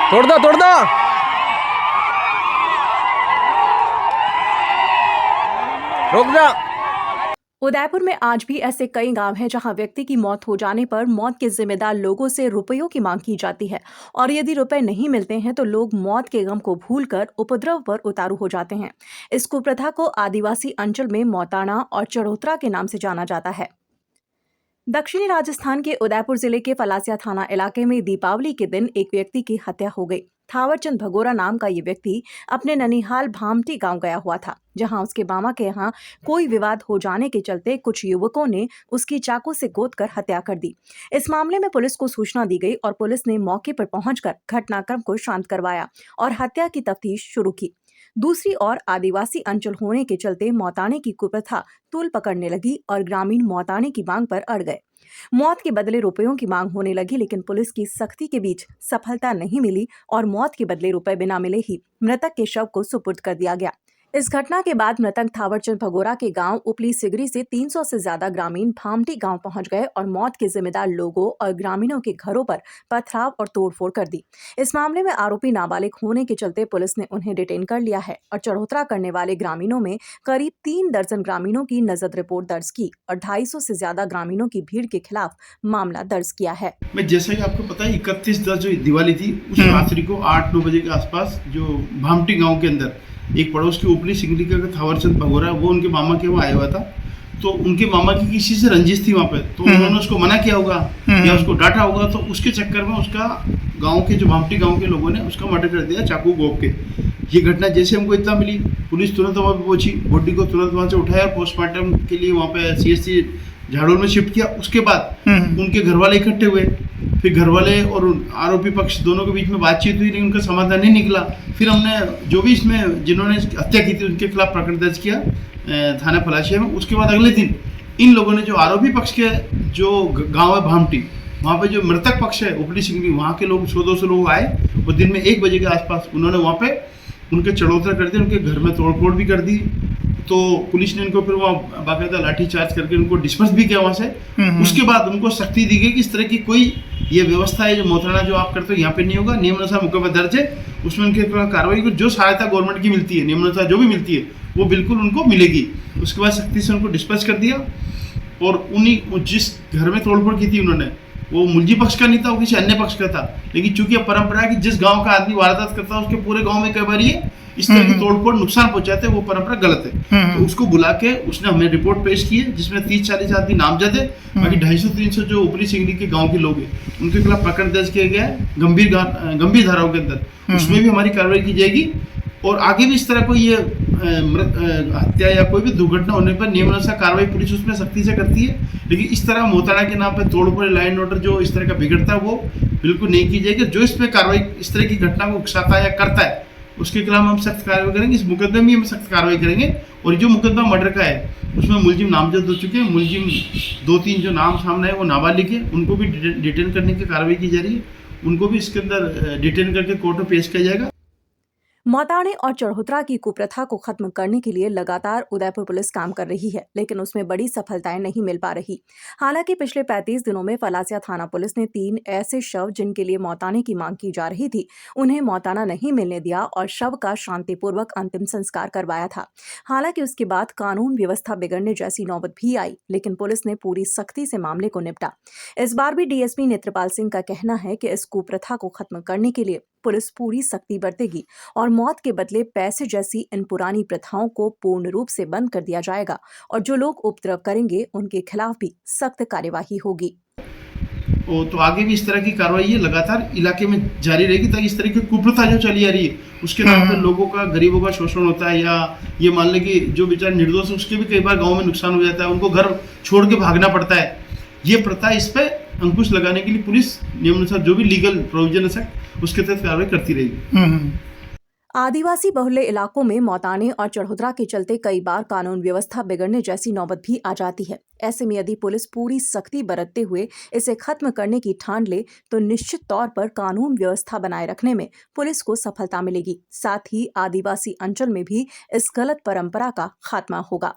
तोड़ दो। रोक दो। उदयपुर में आज भी ऐसे कई गांव हैं जहां व्यक्ति की मौत हो जाने पर मौत के जिम्मेदार लोगों से रुपयों की मांग की जाती है और यदि रुपए नहीं मिलते हैं तो लोग मौत के गम को भूलकर उपद्रव पर उतारू हो जाते हैं। इस कुप्रथा को आदिवासी अंचल में मौताना और चढ़ोतरा के नाम से जाना जाता है। दक्षिणी राजस्थान के उदयपुर जिले के फलासिया थाना इलाके में दीपावली के दिन एक व्यक्ति की हत्या हो गई। थावरचंद भगोरा नाम का ये व्यक्ति अपने ननिहाल भामटी गांव गया हुआ था, जहां उसके मामा के यहाँ कोई विवाद हो जाने के चलते कुछ युवकों ने उसकी चाकू से गोदकर हत्या कर दी। इस मामले में पुलिस को सूचना दी गई और पुलिस ने मौके पर पहुंचकर घटनाक्रम को शांत करवाया और हत्या की तफ्तीश शुरू की। दूसरी ओर आदिवासी अंचल होने के चलते मौताने की कुप्रथा तूल पकड़ने लगी और ग्रामीण मौताने की मांग पर अड़ गए। मौत के बदले रुपयों की मांग होने लगी, लेकिन पुलिस की सख्ती के बीच सफलता नहीं मिली और मौत के बदले रुपए बिना मिले ही मृतक के शव को सुपुर्द कर दिया गया। इस घटना के बाद मृतक थावरचंद भगोरा के गांव उपली सिगरी से 300 से ज्यादा ग्रामीण भामटी गांव पहुंच गए और मौत के जिम्मेदार लोगों और ग्रामीणों के घरों पर पथराव और तोड़फोड़ कर दी। इस मामले में आरोपी नाबालिग होने के चलते पुलिस ने उन्हें डिटेन कर लिया है और चढ़ोतरा करने वाले ग्रामीणों में करीब 3 दर्जन ग्रामीणों की नजद रिपोर्ट दर्ज की और 250 से ज्यादा ग्रामीणों की भीड़ के खिलाफ मामला दर्ज किया है। मैं जैसा कि आपको पता है 31/10 जो दिवाली थी उस रात्रि को 8-9 बजे के आसपास जो भामटी गांव के अंदर एक पड़ोस की उपली सिंगली का थावरचंद भगोरा वो उनके मामा के वहाँ आया हुआ था। तो उनके मामा की किसी से रंजिश थी वहाँ पे, तो उन्होंने उसको मना किया होगा या उसको डांटा होगा, तो उसके चक्कर में उसका गांव के जो भामटी गांव के लोगों ने उसका मर्डर कर दिया चाकू गोप के। ये घटना जैसे हमको इतना मिली, पुलिस तुरंत वहाँ पे पहुंची, बॉडी को तुरंत वहाँ से उठाया, पोस्टमार्टम के लिए वहाँ पे CSC झाड़ोल में शिफ्ट किया। उसके बाद उनके घर वाले इकट्ठे हुए, फिर घर वाले और आरोपी पक्ष दोनों के बीच में बातचीत हुई, लेकिन उनका समाधान नहीं निकला। फिर हमने जो भी इसमें जिन्होंने हत्या की थी उनके खिलाफ प्रकरण दर्ज किया थाना फलाशिया में। उसके बाद अगले दिन इन लोगों ने जो आरोपी पक्ष के जो गांव है भामटी, वहाँ पे जो मृतक पक्ष है उपली सिंगली, वहाँ के लोग 100-200 लोग आए और दिन में 1 बजे के आसपास उन्होंने वहाँ पे उनके चढ़ोतरा कर दिया, उनके घर में तोड़फोड़ भी कर दी। तो पुलिस ने इनको फिर वहाँ बाकायदा लाठी चार्ज करके उनको डिस्पर्स भी किया वहाँ से। उसके बाद उनको सख्ती दी गई कि इस तरह की कोई ये व्यवस्था है जो मोतराना जो आप करते हो यहाँ पे नहीं होगा। नियम अनुसार मुकदमा दर्ज है, उसमें उनके कार्रवाई को जो सहायता गवर्नमेंट की मिलती है, नियम अनुसार जो भी मिलती है वो बिल्कुल उनको मिलेगी। उसके बाद सख्ती से उनको डिस्पर्स कर दिया और उन्हीं जिस घर में तोड़फोड़ की थी उन्होंने, वो मुलजी पक्ष का नहीं था, वो किसी अन्य पक्ष का था। लेकिन चूंकि अब परंपरा है कि जिस गांव का आदमी वारदात करता है उसके पूरे गांव में कई बार ये इस तरह की तोड़फोड़ नुकसान पहुंचाते हैं, वो परंपरा गलत है। तो उसको बुला के उसने हमें रिपोर्ट पेश की है जिसमें 30-40 आदमी नामजद है, बाकी 250-300 जो उपरी सिंगली के गांव के लोग हैं उनके खिलाफ प्रकरण दर्ज किया गया है गंभीर धाराओं के अंदर। उसमें भी हमारी कार्रवाई की जाएगी और आगे भी इस तरह कोई ये हत्या या कोई भी दुर्घटना होने पर नियमानुसार कार्रवाई पुलिस उसमें सख्ती से करती है। लेकिन इस तरह मोताना के नाम पे तोड़फोड़ लाइन ऑर्डर जो इस तरह का बिगड़ता है वो बिल्कुल नहीं की जाएगी। जो इस पर कार्रवाई इस तरह की घटना को उकसाता है या करता है उसके खिलाफ हम सख्त कार्रवाई करेंगे। इस मुकदमे में हम सख्त कार्रवाई करेंगे। और जो मुकदमा मर्डर का है उसमें मुलजिम नामजद हो चुके हैं, मुलजिम 2-3 जो नाम सामने है वो नाबालिग है, उनको भी डिटेन करने की कार्रवाई की जा रही है। उनको भी इसके अंदर डिटेन करके कोर्ट में पेश किया जाएगा। मौताने और चढ़ोतरा की कुप्रथा को खत्म करने के लिए लगातार उदयपुर पुलिस काम कर रही है, लेकिन उसमें बड़ी सफलताएं नहीं मिल पा रही। हालांकि पिछले 35 दिनों में फलासिया थाना पुलिस ने 3 ऐसे शव जिनके लिए मौताने की मांग की जा रही थी उन्हें मौताना नहीं मिलने दिया और शव का शांतिपूर्वक अंतिम संस्कार करवाया था। हालांकि उसके बाद कानून व्यवस्था बिगड़ने जैसी नौबत भी आई, लेकिन पुलिस ने पूरी सख्ती से मामले को निपटा। इस बार भी DSP नेत्रपाल सिंह का कहना है कि इस कुप्रथा को खत्म करने के लिए पुलिस पूरी सख्ती बरतेगी और मौत के बदले पैसे जैसी इन पुरानी प्रथाओं को पूर्ण रूप से बंद कर दिया जाएगा और जो लोग उपद्रव करेंगे उनके खिलाफ भी सख्त कार्यवाही होगी। तो आगे भी इस तरह की कार्रवाई ये लगातार इलाके में जारी रहेगी ताकि इस तरह की कुप्रथा जो चली आ रही है उसके नाम पर लोगों का, गरीबों का शोषण होता है, या ये मान लें कि जो बेचारे निर्दोष है उसके भी कई बार गाँव में नुकसान हो जाता है, उनको घर छोड़ के भागना पड़ता है। ये प्रथा, इस पर अंकुश लगाने के लिए पुलिस नियमानुसार जो भी लीगल प्रोविजन है उसके तहत कार्रवाई करती रहेगी। आदिवासी बहुल्य इलाकों में मौताने और चढ़ोतरा के चलते कई बार कानून व्यवस्था बिगड़ने जैसी नौबत भी आ जाती है। ऐसे में यदि पुलिस पूरी सख्ती बरतते हुए इसे खत्म करने की ठान ले तो निश्चित तौर पर कानून व्यवस्था बनाए रखने में पुलिस को सफलता मिलेगी। साथ ही आदिवासी अंचल में भी इस गलत परंपरा का खात्मा होगा।